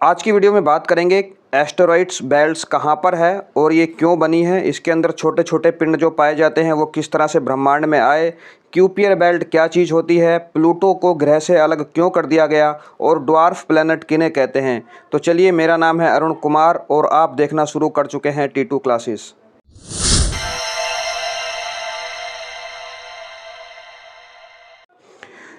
आज की वीडियो में बात करेंगे एस्टेरॉइड्स बेल्ट्स कहाँ पर है और ये क्यों बनी है, इसके अंदर छोटे छोटे पिंड जो पाए जाते हैं वो किस तरह से ब्रह्मांड में आए, क्यूपियर बेल्ट क्या चीज़ होती है, प्लूटो को ग्रह से अलग क्यों कर दिया गया और ड्वार्फ प्लैनेट किन्हें कहते हैं। तो चलिए, मेरा नाम है अरुण कुमार और आप देखना शुरू कर चुके हैं T2 क्लासेस।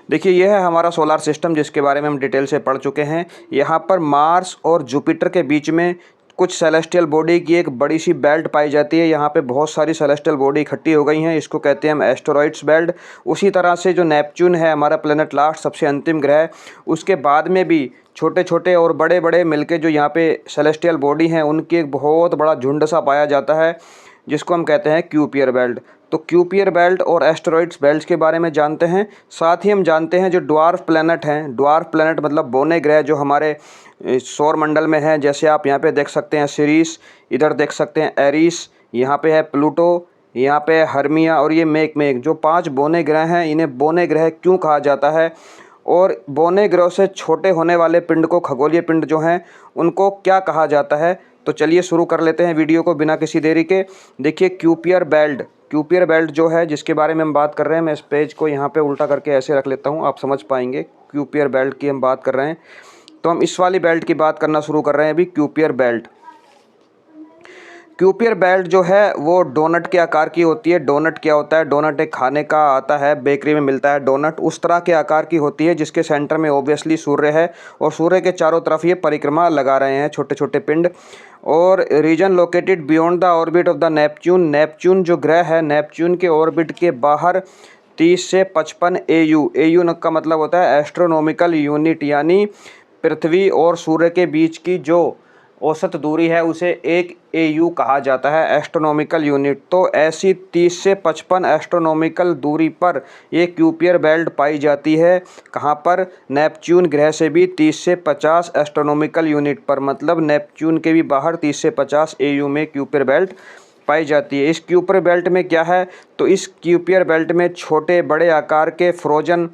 देखिए, यह है हमारा सोलार सिस्टम जिसके बारे में हम डिटेल से पढ़ चुके हैं। यहाँ पर मार्स और जुपिटर के बीच में कुछ सेलेस्टियल बॉडी की एक बड़ी सी बेल्ट पाई जाती है। यहाँ पे बहुत सारी सेलेस्टियल बॉडी इकट्ठी हो गई हैं, इसको कहते हैं हम एस्टेरॉइड्स बेल्ट। उसी तरह से जो नेपच्यून है हमारा प्लेनेट, लास्ट सबसे अंतिम ग्रह, उसके बाद में भी छोटे छोटे और बड़े बड़े मिलके जो यहाँ पे सेलेस्टियल बॉडी हैं उनकी एक बहुत बड़ा झुंड सा पाया जाता है जिसको हम कहते हैं क्यूपियर बेल्ट। तो क्यूपियर बेल्ट और एस्टेरॉइड्स बेल्ट के बारे में जानते हैं। साथ ही हम जानते हैं जो ड्वार्फ प्लैनेट हैं, ड्वार्फ प्लैनेट मतलब बौने ग्रह जो हमारे सौर मंडल में है। जैसे आप यहाँ पे देख सकते हैं सिरिस, इधर देख सकते हैं एरिस, यहाँ पे है प्लूटो, यहाँ पे है हर्मिया और ये मेक जो 5 बौने ग्रह हैं। इन्हें बौने ग्रह क्यों कहा जाता है और बौने ग्रहों से छोटे होने वाले पिंड को, खगोलीय पिंड जो हैं, उनको क्या कहा जाता है। तो चलिए शुरू कर लेते हैं वीडियो को बिना किसी देरी के। देखिए, क्यूपियर बेल्ट जो है जिसके बारे में हम बात कर रहे हैं, मैं इस पेज को यहाँ पे उल्टा करके ऐसे रख लेता हूँ, आप समझ पाएंगे। क्यूपियर बेल्ट की हम बात कर रहे हैं, तो हम इस वाली बेल्ट की बात करना शुरू कर रहे हैं अभी। क्यूपियर बेल्ट जो है वो डोनट के आकार की होती है। डोनट क्या होता है? डोनट एक खाने का आता है, बेकरी में मिलता है डोनट, उस तरह के आकार की होती है जिसके सेंटर में ऑब्वियसली सूर्य है और सूर्य के चारों तरफ ये परिक्रमा लगा रहे हैं छोटे छोटे पिंड। और region located beyond the orbit of the Neptune. Neptune जो ग्रह है, नेपच्यून के ऑर्बिट के बाहर 30 से 55 AU का मतलब होता है एस्ट्रोनॉमिकल यूनिट, यानी पृथ्वी और सूर्य के बीच की जो औसत दूरी है उसे 1 AU कहा जाता है, एस्ट्रोनॉमिकल यूनिट। तो ऐसी 30 से 55 एस्ट्रोनॉमिकल दूरी पर ये क्यूपियर बेल्ट पाई जाती है। कहाँ पर? नेपच्यून ग्रह से भी 30 से 50 एस्ट्रोनॉमिकल यूनिट पर, मतलब नेपच्यून के भी बाहर 30 से 50 AU में क्यूपियर बेल्ट पाई जाती है। इस क्यूपियर बेल्ट में क्या है? तो इस क्यूपियर बेल्ट में छोटे बड़े आकार के फ्रोजन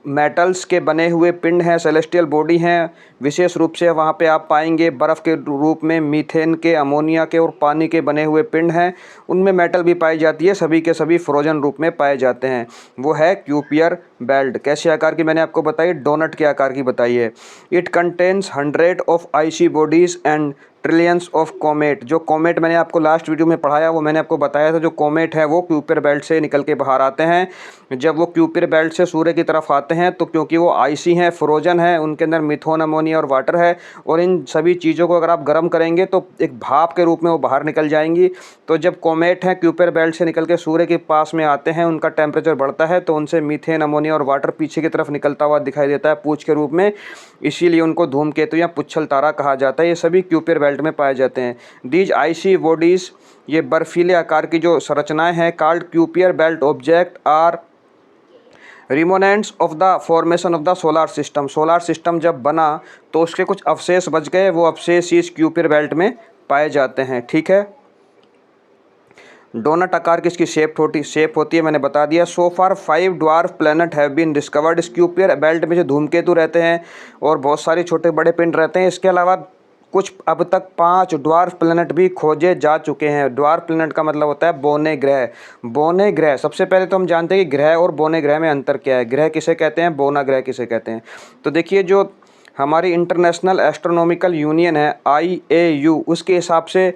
मेटल्स के बने हुए पिंड हैं, सेलेस्टियल बॉडी हैं। विशेष रूप से वहाँ पे आप पाएंगे बर्फ़ के रूप में मीथेन के, अमोनिया के और पानी के बने हुए पिंड हैं। उनमें मेटल भी पाई जाती है, सभी के सभी फ्रोजन रूप में पाए जाते हैं। वो है क्यूपियर बेल्ट। कैसे आकार की मैंने आपको बताई? डोनट के आकार की बताई है। It contains 100 of icy bodies and trillions of comet. जो कॉमेट मैंने आपको लास्ट वीडियो में पढ़ाया, वो मैंने आपको बताया था, जो कॉमेट है वो क्यूपियर बेल्ट से निकल के बाहर आते हैं। जब वो क्यूपियर बेल्ट से सूर्य की तरफ आते हैं तो क्योंकि वो आइसी हैं, फ्रोजन है, उनके अंदर मिथेन, अमोनिया और वाटर है, और इन सभी चीज़ों को अगर आप गर्म करेंगे तो एक भाप के रूप में वो बाहर निकल जाएंगी। तो जब कॉमेट हैं क्यूपियर बेल्ट से निकल के सूर्य के पास में आते हैं, उनका टेम्परेचर बढ़ता है तो उनसे मीथेन, अमोनिया और वाटर पीछे की तरफ निकलता हुआ दिखाई देता है पूंछ के रूप में। इसीलिए उनको धूमकेतु या पुच्छल तारा कहा जाता है। ये सभी क्यूपियर बेल्ट में पाए जाते हैं। दीज आइसी बॉडीज, ये बर्फीले आकार की जो संरचनाएं हैं, called Kuiper belt object are remnants of the formation of the solar system. Solar system जब बना तो उसके कुछ अवशेष बच गए, वो अवशेष इस क्यूपियर बेल्ट में पाए जाते हैं। ठीक है, डोनट आकार की इसकी शेप होती है, मैंने बता दिया। So far 5 dwarf planet have been discovered. इस क्यूपियर बेल्ट में जो धूमकेतु रहते हैं और बहुत सारे छोटे बड़े पिंड रहते हैं, इसके अलावा कुछ अब तक 5 ड्वार्फ प्लैनेट भी खोजे जा चुके हैं। ड्वार्फ प्लैनेट का मतलब होता है बौने ग्रह। बौने ग्रह, सबसे पहले तो हम जानते हैं कि ग्रह और बौने ग्रह में अंतर क्या है। ग्रह किसे कहते हैं, बौना ग्रह किसे कहते हैं। तो देखिए, जो हमारी इंटरनेशनल एस्ट्रोनॉमिकल यूनियन है IAU, उसके हिसाब से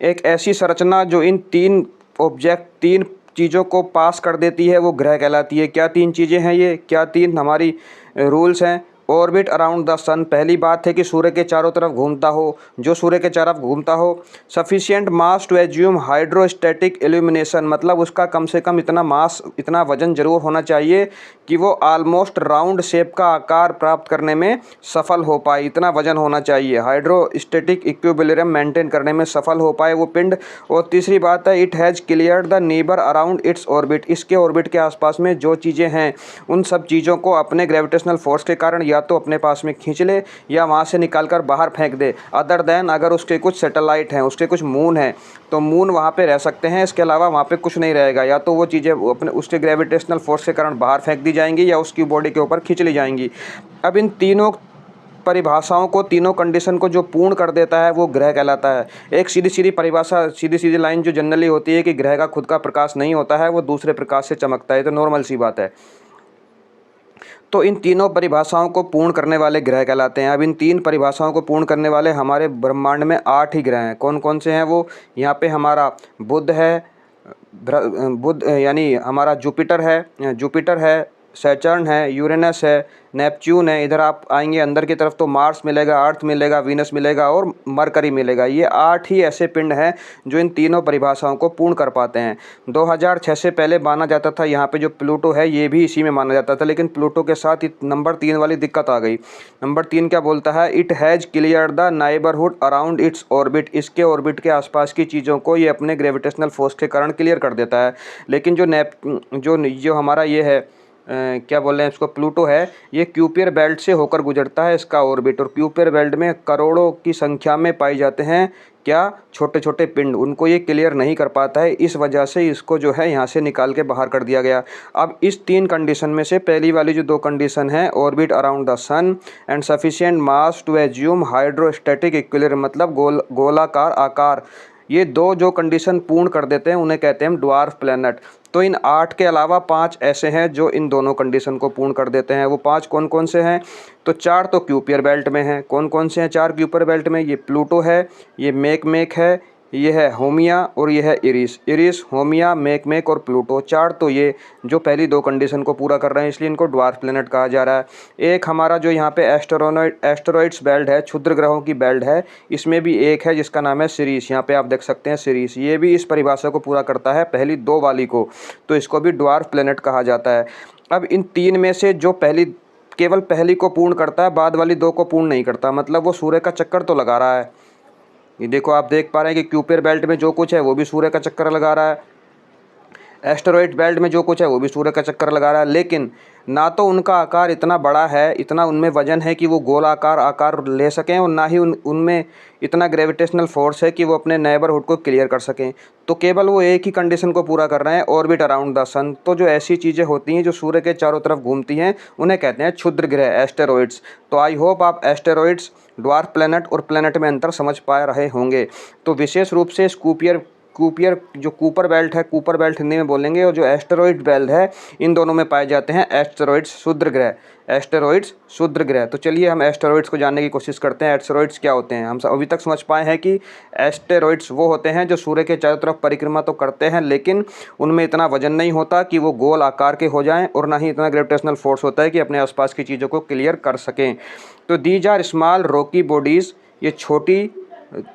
एक ऐसी संरचना जो इन 3 चीज़ों को पास कर देती है वो ग्रह कहलाती है। क्या 3 चीज़ें हैं ये? क्या 3 हमारी रूल्स हैं? ऑर्बिट अराउंड द सन, पहली बात है कि सूर्य के चारों तरफ घूमता हो, जो सूर्य के चारों तरफ घूमता हो। Sufficient mass to assume hydrostatic illumination, मतलब उसका कम से कम इतना मास, इतना वजन जरूर होना चाहिए कि वो ऑलमोस्ट राउंड शेप का आकार प्राप्त करने में सफल हो पाए। इतना वजन होना चाहिए, हाइड्रोस्टैटिक इक्विलिब्रियम मेंटेन करने में सफल हो पाए वो पिंड। और तीसरी बात है, it has cleared the neighbour around its orbit, इसके ऑर्बिट के आसपास में जो चीज़ें हैं उन सब चीज़ों को अपने ग्रेविटेशनल फोर्स के कारण या तो अपने पास में खींच ले या वहाँ से निकालकर बाहर फेंक दे। अदर देन, अगर उसके कुछ सैटेलाइट हैं, उसके कुछ मून हैं, तो मून वहाँ पे रह सकते हैं, इसके अलावा वहाँ पे कुछ नहीं रहेगा। या तो वो चीज़ें अपने उसके ग्रेविटेशनल फोर्स के कारण बाहर फेंक दी जाएंगी या उसकी बॉडी के ऊपर खींच ली जाएंगी। अब इन तीनों परिभाषाओं को, तीनों कंडीशन को जो पूर्ण कर देता है वो ग्रह कहलाता है। एक सीधी सीधी परिभाषा, सीधी सीधी लाइन जो जनरली होती है कि ग्रह का खुद का प्रकाश नहीं होता है, वो दूसरे प्रकाश से चमकता है, तो नॉर्मल सी बात है। तो इन तीनों परिभाषाओं को पूर्ण करने वाले ग्रह कहलाते हैं। अब इन तीन परिभाषाओं को पूर्ण करने वाले हमारे ब्रह्मांड में 8 ही ग्रह हैं। कौन कौन से हैं वो? यहाँ पे हमारा बुध है, बुध यानी हमारा जुपिटर है, सैटर्न है, यूरेनस है, नेपच्यून है। इधर आप आएंगे अंदर की तरफ तो मार्स मिलेगा, अर्थ मिलेगा, वीनस मिलेगा और मरकरी मिलेगा। ये 8 ही ऐसे पिंड हैं जो इन तीनों परिभाषाओं को पूर्ण कर पाते हैं। 2006 से पहले माना जाता था यहाँ पे जो प्लूटो है ये भी इसी में माना जाता था, लेकिन प्लूटो के साथ नंबर 3 वाली दिक्कत आ गई। नंबर 3 क्या बोलता है? It has clear the neighbourhood around its orbit. इसके ऑर्बिट के आसपास की चीज़ों को ये अपने ग्रेविटेशनल फोर्स के कारण क्लियर कर देता है। लेकिन जो हमारा ये है क्या बोल रहे हैं इसको, प्लूटो है, ये क्यूपियर बेल्ट से होकर गुजरता है इसका ऑर्बिट। और क्यूपियर बेल्ट में करोड़ों की संख्या में पाए जाते हैं क्या? छोटे छोटे पिंड। उनको ये क्लियर नहीं कर पाता है, इस वजह से इसको जो है यहाँ से निकाल के बाहर कर दिया गया। अब इस 3 कंडीशन में से पहली वाली जो 2 कंडीशन है, orbit around the sun and sufficient mass to assume hydrostatic equilibrium, मतलब गोलाकार आकार, ये 2 जो कंडीशन पूर्ण कर देते हैं उन्हें कहते हैं ड्वार्फ प्लैनेट। तो इन 8 के अलावा 5 ऐसे हैं जो इन दोनों कंडीशन को पूर्ण कर देते हैं। वो 5 कौन कौन से हैं? तो 4 तो क्यूपियर बेल्ट में हैं। कौन कौन से हैं 4 क्यूपियर बेल्ट में? ये प्लूटो है, ये मेक है, ये है होमिया और ये है इरिस, होमिया, मेक और प्लूटो। 4 तो ये जो पहली 2 कंडीशन को पूरा कर रहे हैं, इसलिए इनको ड्वार्फ प्लैनेट कहा जा रहा है। एक हमारा जो यहाँ पे एस्टेरॉइड्स बेल्ट है, क्षुद्र ग्रहों की बेल्ट है, इसमें भी एक है जिसका नाम है सिरिस। यहाँ पे आप देख सकते हैं सिरिस, ये भी इस परिभाषा को पूरा करता है, पहली 2 वाली को, तो इसको भी ड्वार्फ प्लैनेट कहा जाता है। अब इन 3 में से जो केवल पहली को पूर्ण करता है, बाद वाली 2 को पूर्ण नहीं करता, मतलब वो सूर्य का चक्कर तो लगा रहा है। ये देखो आप देख पा रहे हैं कि क्यूपियर बेल्ट में जो कुछ है वो भी सूर्य का चक्कर लगा रहा है, एस्टेरॉइड बेल्ट में जो कुछ है वो भी सूर्य का चक्कर लगा रहा है, लेकिन ना तो उनका आकार इतना बड़ा है, इतना उनमें वजन है कि वो गोलाकार आकार ले सकें, और ना ही उनमें इतना ग्रेविटेशनल फोर्स है कि वो अपने नेबरहुड को क्लियर कर सकें। तो केवल वो एक ही कंडीशन को पूरा कर रहे हैं, ऑर्बिट अराउंड द सन। तो जो ऐसी चीज़ें होती हैं जो सूर्य के चारों तरफ घूमती हैं उन्हें कहते हैं क्षुद्र ग्रह, एस्टेरॉइड्स। तो आई होप आप एस्टेरॉइड्स, ड्वार्फ प्लैनेट और प्लैनेट में अंतर समझ पा रहे होंगे। तो विशेष रूप से जो कूपर बेल्ट है, कूपर बेल्ट हिंदी में बोलेंगे, और जो एस्टेरॉइड बेल्ट है, इन दोनों में पाए जाते हैं एस्टेरॉइड्स क्षुद्र ग्रह, एस्टेरॉइड्स क्षुद्र ग्रह। तो चलिए हम एस्टेरॉइड्स को जानने की कोशिश करते हैं। एस्टेरॉइड्स क्या होते हैं? हम अभी तक समझ पाए हैं कि एस्टेरॉइड्स वो होते हैं जो सूर्य के चारों तरफ परिक्रमा तो करते हैं, लेकिन उनमें इतना वजन नहीं होता कि वो गोल आकार के हो जाएं, और ना ही इतना ग्रेविटेशनल फोर्स होता है कि अपने आसपास की चीज़ों को क्लियर कर सकें। तो these are small rocky bodies, ये छोटी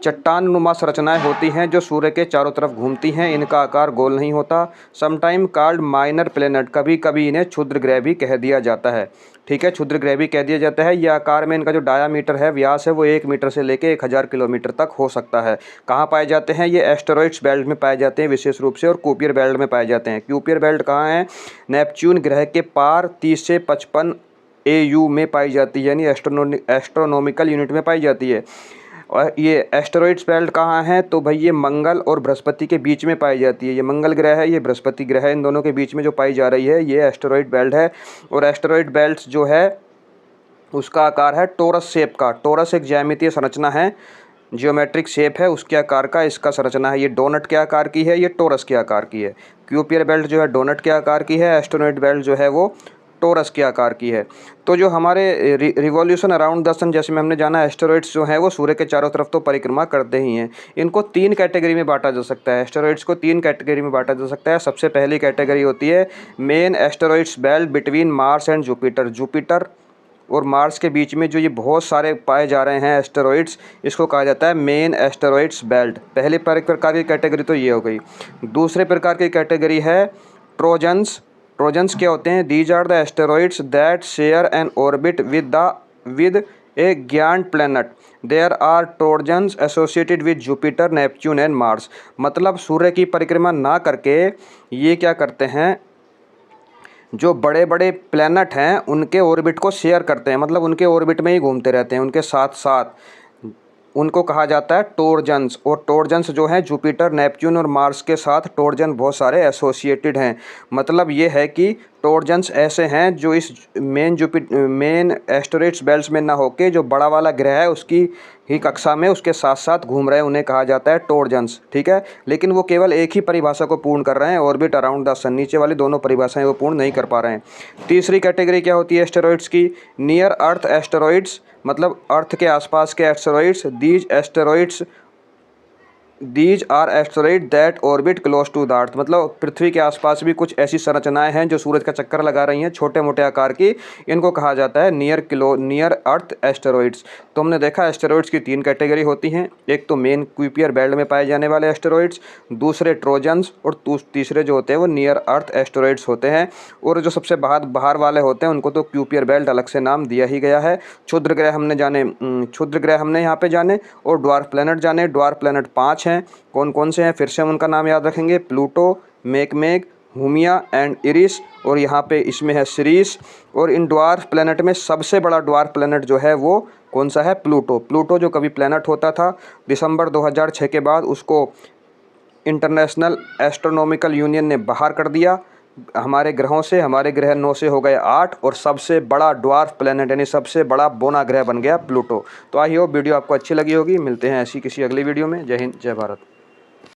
चट्टान नुमा संरचनाएं होती हैं जो सूर्य के चारों तरफ घूमती हैं। इनका आकार गोल नहीं होता। समटाइम कॉल्ड माइनर प्लैनेट, कभी कभी इन्हें क्षुद्र ग्रह भी कह दिया जाता है। ठीक है, क्षुद्र ग्रह भी कह दिया जाता है। ये आकार में इनका जो डायामीटर है, व्यास है, वो 1 मीटर से लेकर 1000 किलोमीटर तक हो सकता है। कहाँ पाए जाते हैं? ये एस्टेरॉइड्स बेल्ट में पाए जाते हैं विशेष रूप से, और क्यूपियर बेल्ट में पाए जाते हैं। क्यूपियर बेल्ट कहाँ है? नेपच्यून ग्रह के पार 30 से 55 AU में पाई जाती है, यानी एस्ट्रोनॉमिकल यूनिट में पाई जाती है। और ये एस्टेरॉइड्स बेल्ट कहाँ है? तो भाई ये मंगल और बृहस्पति के बीच में पाई जाती है। ये मंगल ग्रह है, ये बृहस्पति ग्रह है, इन दोनों के बीच में जो पाई जा रही है ये एस्टेरॉइड बेल्ट है। और एस्टेरॉइड बेल्ट जो है उसका आकार है टोरस शेप का। टोरस एक ज्यामितीय संरचना है, जियोमेट्रिक शेप है, उसके आकार का इसका संरचना है। ये डोनट के आकार की है, ये टोरस के आकार की है। क्यूपियर बेल्ट जो है डोनट के आकार की है, एस्टेरॉइड बेल्ट जो है वो टोरस के आकार की है। तो जो हमारे रिवॉल्यूशन अराउंड द सन, जैसे में हमने जाना, एस्टेरॉइड्स जो है वो सूर्य के चारों तरफ तो परिक्रमा करते ही हैं। इनको 3 कैटेगरी में बांटा जा सकता है। एस्टेरॉइड्स को 3 कैटेगरी में बांटा जा सकता है। सबसे पहली कैटेगरी होती है main asteroids belt between Mars and Jupiter. Jupiter और मार्स के बीच में जो ये बहुत सारे पाए जा रहे हैं एस्टेरॉइड्स, इसको कहा जाता है मेन एस्टेरॉइड्स बेल्ट। पहले प्रकार की कैटेगरी तो ये हो गई। दूसरे प्रकार की कैटेगरी है ट्रोजन्स। ट्रोजन्स क्या होते हैं? These are the asteroids that share an orbit with a giant planet. There are Trojans associated with Jupiter, Neptune and Mars. मतलब सूर्य की परिक्रमा ना करके ये क्या करते हैं, जो बड़े बड़े प्लैनेट हैं उनके ऑर्बिट को शेयर करते हैं, मतलब उनके ऑर्बिट में ही घूमते रहते हैं उनके साथ साथ। उनको कहा जाता है टोरजन्स। और टोरजन्स जो हैं जुपिटर, नेपच्यून और मार्स के साथ टोरजन बहुत सारे एसोसिएटेड हैं। मतलब ये है कि ट्रोजन्स ऐसे हैं जो इस मेन एस्टेरॉइड्स बेल्ट में ना होके जो बड़ा वाला ग्रह है उसकी ही कक्षा में उसके साथ साथ घूम रहे हैं, उन्हें कहा जाता है ट्रोजन्स। ठीक है, लेकिन वो केवल एक ही परिभाषा को पूर्ण कर रहे हैं, ऑर्बिट अराउंड द सन। नीचे वाली दोनों परिभाषाएं वो पूर्ण नहीं कर पा रहे हैं। तीसरी कैटेगरी क्या होती है एस्टेरॉइड्स की? नियर अर्थ एस्टेरॉइड्स, मतलब अर्थ के आसपास के asteroids. These are asteroid that orbit close to the earth, मतलब पृथ्वी के आसपास भी कुछ ऐसी संरचनाएं हैं जो सूरज का चक्कर लगा रही हैं, छोटे मोटे आकार की, इनको कहा जाता है नियर अर्थ एस्टेरॉइड्स। तो हमने देखा एस्टेरॉइड्स की 3 कैटेगरी होती हैं, एक तो मेन क्यूपियर बेल्ट में पाए जाने वाले एस्टेरॉइड्स, दूसरे ट्रोजन्स, और तीसरे जो होते हैं वो नियर अर्थ एस्टेरॉइड्स होते हैं। और जो सबसे बाहर वाले होते हैं उनको तो क्यूपियर बेल्ट अलग से नाम दिया ही गया है। क्षुद्र ग्रह हमने यहाँ पे जाने, और ड्वार्फ प्लैनेट जाने। ड्वार्फ प्लैनेट 5 हैं। कौन कौन से हैं फिर से हम उनका नाम याद रखेंगे? प्लूटो, मेकमेक, हुमिया एंड इरिस, और यहाँ पे इसमें है सीरीस। और इन ड्वार्फ प्लैनेट में सबसे बड़ा ड्वार्फ प्लैनेट जो है वो कौन सा है? प्लूटो। प्लूटो जो कभी प्लैनेट होता था, दिसंबर 2006 के बाद उसको इंटरनेशनल एस्ट्रोनॉमिकल यूनियन ने बाहर कर दिया हमारे ग्रहों से। हमारे ग्रह 9 से हो गए 8, और सबसे बड़ा ड्वार्फ प्लैनेट यानी सबसे बड़ा बोना ग्रह बन गया प्लूटो। तो आई होप वीडियो आपको अच्छी लगी होगी। मिलते हैं ऐसी किसी अगली वीडियो में। जय हिंद, जय भारत।